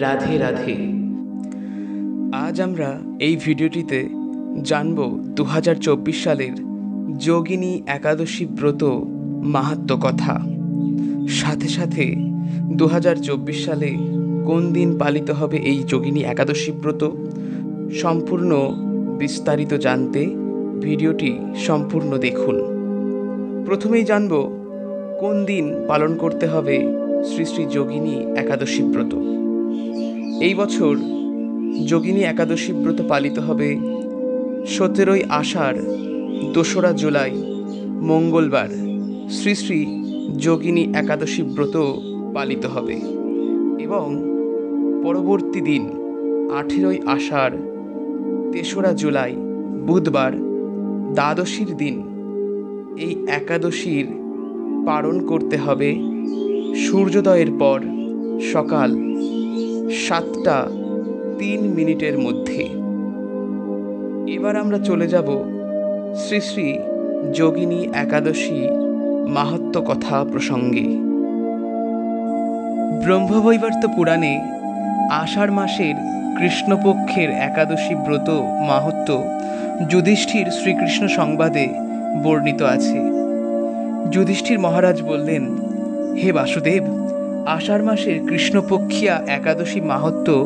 রাধে রাধে। আজ আমরা এই ভিডিওটিতে জানব 2024 সালের যোগিনী একাদশী ব্রত মাহাত্ম্য কথা। সাথে সাথে 2024 সালে কোন দিন পালিত হবে এই যোগিনী একাদশী ব্রত সম্পূর্ণ বিস্তারিত জানতে ভিডিওটি সম্পূর্ণ দেখুন। প্রথমেই জানব কোন দিন পালন করতে হবে শ্রী শ্রী যোগিনী একাদশী ব্রত। এই বছর যোগিনী একাদশী ব্রত পালিত হবে 17ই আষাঢ় 2রা জুলাই মঙ্গলবার শ্রী শ্রী যোগিনী একাদশী ব্রত পালিত হবে এবং পরবর্তী দিন 18ই আষাঢ় 3রা জুলাই বুধবার দ্বাদশীর দিন এই একাদশীর পালন করতে হবে সূর্যোদয়ের পর সকাল 7:03 মধ্যে। এবার আমরা চলে যাব শ্রী শ্রী যোগিনী একাদশী মাহাত্ম্য কথা প্রসঙ্গে। ব্রহ্মবৈবর্ত পুরাণে আষাঢ় মাসের কৃষ্ণপক্ষের একাদশী ব্রত মাহাত্ম্য যুধিষ্ঠির শ্রীকৃষ্ণ সংবাদে বর্ণিত আছে। যুধিষ্ঠির মহারাজ বললেন, হে বাসুদেব, আষাঢ় মাসের কৃষ্ণপক্ষিয়া একাদশী মাহাত্ম্য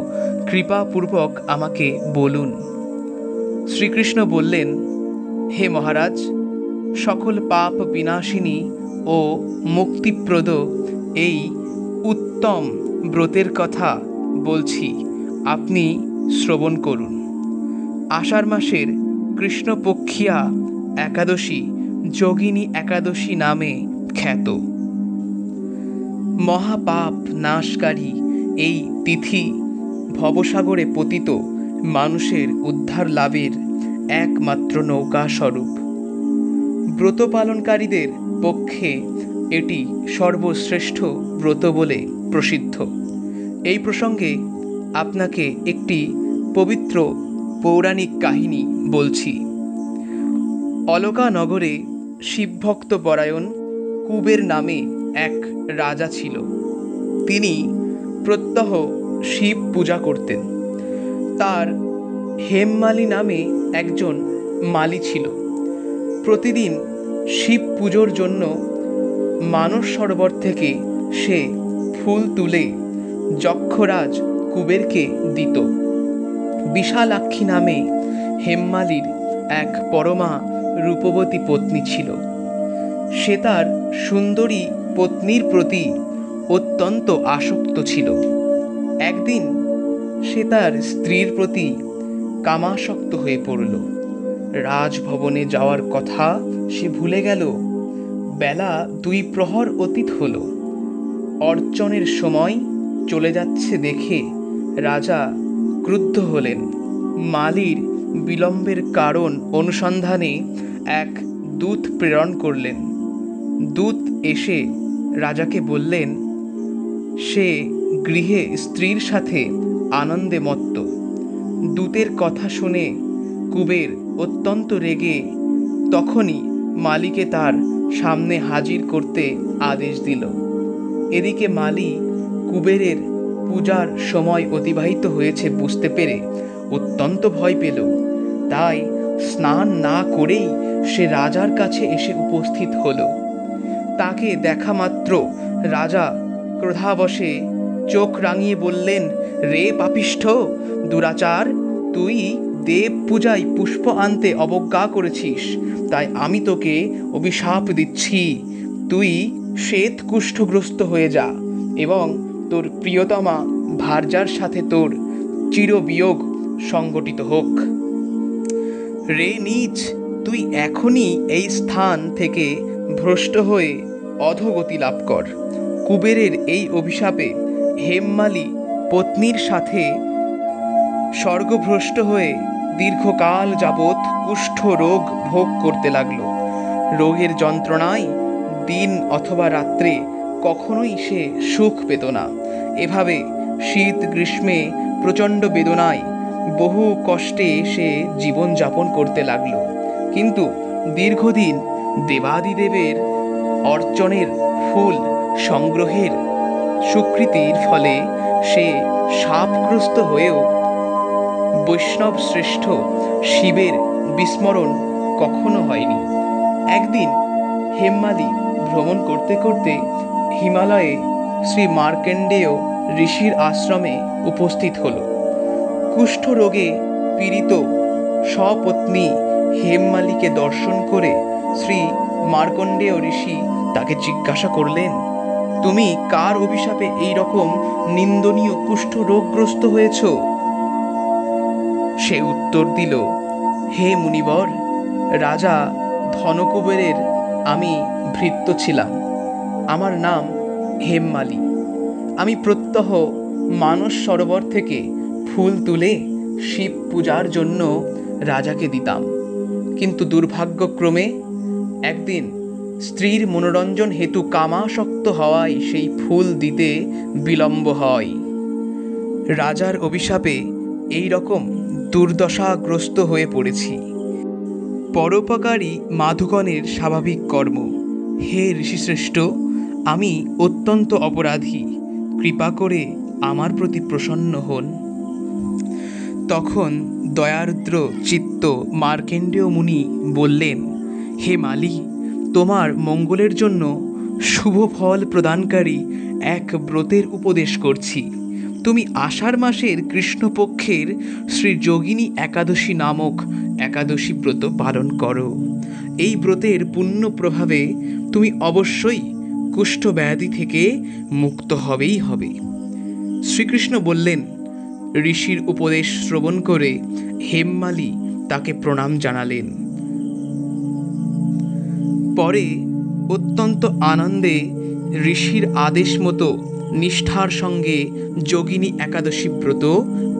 কৃপাপূর্বক আমাকে বলুন। শ্রীকৃষ্ণ বললেন, হে মহারাজ, সকল পাপ বিনাশিনী ও মুক্তিপ্রদ এই উত্তম ব্রতের কথা বলছি, আপনি শ্রবণ করুন। আষাঢ় মাসের কৃষ্ণপক্ষিয়া একাদশী যোগিনী একাদশী নামে খ্যাত। মহাপাপ নাশকারী এই তিথি ভবসাগরে পতিত মানুষের উদ্ধার লাভের একমাত্র নৌকা স্বরূপ। ব্রত পালনকারীদের পক্ষে এটি সর্বশ্রেষ্ঠ ব্রত বলে প্রসিদ্ধ। এই প্রসঙ্গে আপনাকে একটি পবিত্র পৌরাণিক কাহিনী বলছি। অলকা নগরে শিবভক্ত পরায়ণ কুবের নামে এক রাজা ছিল। তিনি প্রত্যহ শিব পূজা করতেন। তার হেমমালী নামে একজন মালী ছিল। প্রতিদিন শিব পুজোর জন্য মানস সরোবর থেকে সে ফুল তুলে যক্ষরাজ কুবেরকে দিত। বিশালাক্ষী নামে হেমমালীর এক পরমা রূপবতী পত্নী ছিল। সে তার সুন্দরী পত্নীর প্রতি অত্যন্ত আসক্ত ছিল। একদিন সে তার স্ত্রীর প্রতি কামাসক্ত হয়ে পড়ল। রাজভবনে যাওয়ার কথা সে ভুলে গেল। বেলা 2 প্রহর অতীত হল। অর্চনের সময় চলে যাচ্ছে দেখে রাজা ক্রুদ্ধ হলেন। মালীর বিলম্বের কারণ অনুসন্ধানে এক দূত প্রেরণ করলেন। দূত এসে রাজাকে বললেন, সে গৃহে স্ত্রীর সাথে আনন্দে মত্ত। দূতের কথা শুনে কুবের অত্যন্ত রেগে তখনই মালীকে তার সামনে হাজির করতে আদেশ দিল। এদিকে মালী কুবেরের পূজার সময় অতিবাহিত হয়েছে বুঝতে পেরে অত্যন্ত ভয় পেল। তাই স্নান না করেই সে রাজার কাছে এসে উপস্থিত হলো। তাকে দেখা মাত্র রাজা ক্রোধাবশে চোখ রাঙিয়ে বললেন, রে পাপিষ্ঠ দুরাচার, তুই দেব পূজায় পুষ্প আনতে অবজ্ঞা করেছিস, তাই আমি তোকে অভিশাপ দিচ্ছি। তুই শ্বেত কুষ্ঠগ্রস্ত হয়ে যা এবং তোর প্রিয়তমা ভার্যার সাথে তোর চিরবিয়োগ সংগঠিত হোক। রে নীচ, তুই এখনই এই স্থান থেকে ভ্রষ্ট হয়ে অধোগতি লাভ কর। কুবেরের এই অভিশাপে হেমমালী পত্নীর সাথে স্বর্গভ্রষ্ট হয়ে দীর্ঘকাল যাবৎ কুষ্ঠ রোগ ভোগ করতে লাগল। রোগের যন্ত্রণায় দিন অথবা রাত্রে কখনোই সে সুখ পেত না। এভাবে শীত গ্রীষ্মে প্রচণ্ড বেদনায় বহু কষ্টে সে জীবন যাপন করতে লাগল। কিন্তু দীর্ঘদিন দেবাদিদেবের অর্চনের ফুল সংগ্রহের স্বীকৃতির ফলে সে শাপগ্রস্ত হয়েও বৈষ্ণব শ্রেষ্ঠ শিবের বিস্মরণ কখনো হয়নি। একদিন হেমমালি ভ্রমণ করতে করতে হিমালয়ে শ্রী মার্কেন্ডেয় ঋষির আশ্রমে উপস্থিত হল। কুষ্ঠ রোগে পীড়িত সপত্নী হেমমালিকে দর্শন করে শ্রী মার্কণ্ডেয় ঋষি তাকে জিজ্ঞাসা করলেন, তুমি কার অভিশাপে এই রকম নিন্দনীয় কুষ্ঠ রোগগ্রস্ত হয়েছ? সে উত্তর দিল, হে মুনিবর, রাজা ধনকুবেরের আমি ভৃত্য ছিলাম। আমার নাম হেমমালি। আমি প্রত্যহ মানস সরোবর থেকে ফুল তুলে শিব পূজার জন্য রাজাকে দিতাম, কিন্তু দুর্ভাগ্যক্রমে একদিন স্ত্রীর মনোরঞ্জন হেতু কামাসক্ত হওয়ায় সেই ফুল দিতে বিলম্ব হয়। রাজার অভিশাপে এই রকম দুর্দশাগ্রস্ত হয়ে পড়েছি। পরোপকারী মাধুগণের স্বাভাবিক কর্ম। হে ঋষিশ্রেষ্ঠ, আমি অত্যন্ত অপরাধী, কৃপা করে আমার প্রতি প্রসন্ন হন। তখন দয়ার্দ্র চিত্ত মার্কেন্ডেয় মুনি বললেন, হে মালি, তোমার মঙ্গলের জন্য শুভ ফল প্রদানকারী এক ব্রতের উপদেশ করছি। তুমি আষাঢ় মাসের কৃষ্ণপক্ষের শ্রী যোগিনী একাদশী নামক একাদশী ব্রত পালন করো। এই ব্রতের পুণ্য প্রভাবে তুমি অবশ্যই কুষ্ঠ ব্যাধি থেকে মুক্ত হবেই হবে। শ্রীকৃষ্ণ বললেন, ঋষির উপদেশ শ্রবণ করে হেমমালি তাকে প্রণাম জানালেন। পরে অত্যন্ত আনন্দে ঋষির আদেশ মতো নিষ্ঠার সঙ্গে যোগিনী একাদশী ব্রত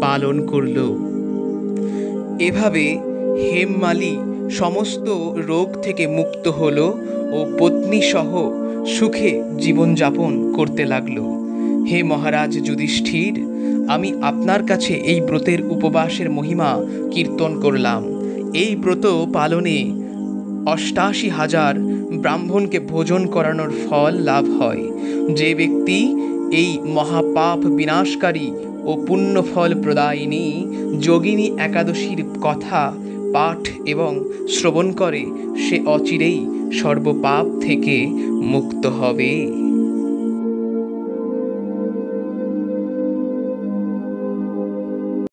পালন করল। এভাবে হেমমালি সমস্ত রোগ থেকে মুক্ত হল ও পত্নী সহ সুখে জীবনযাপন করতে লাগল। হে মহারাজ যুধিষ্ঠির, আমি আপনার কাছে এই ব্রতের উপবাসের মহিমা কীর্তন করলাম। এই ব্রত পালনে ৮৮,০০০ ব্রাহ্মণকে ভোজন করানোর ফল লাভ হয়। যে ব্যক্তি এই মহাপাপ বিনাশকারী ও পুণ্যফল প্রদায়িনী যোগিনী একাদশীর কথা পাঠ এবং শ্রবণ করে, সে অচিরেই সর্বপাপ থেকে মুক্ত হবে।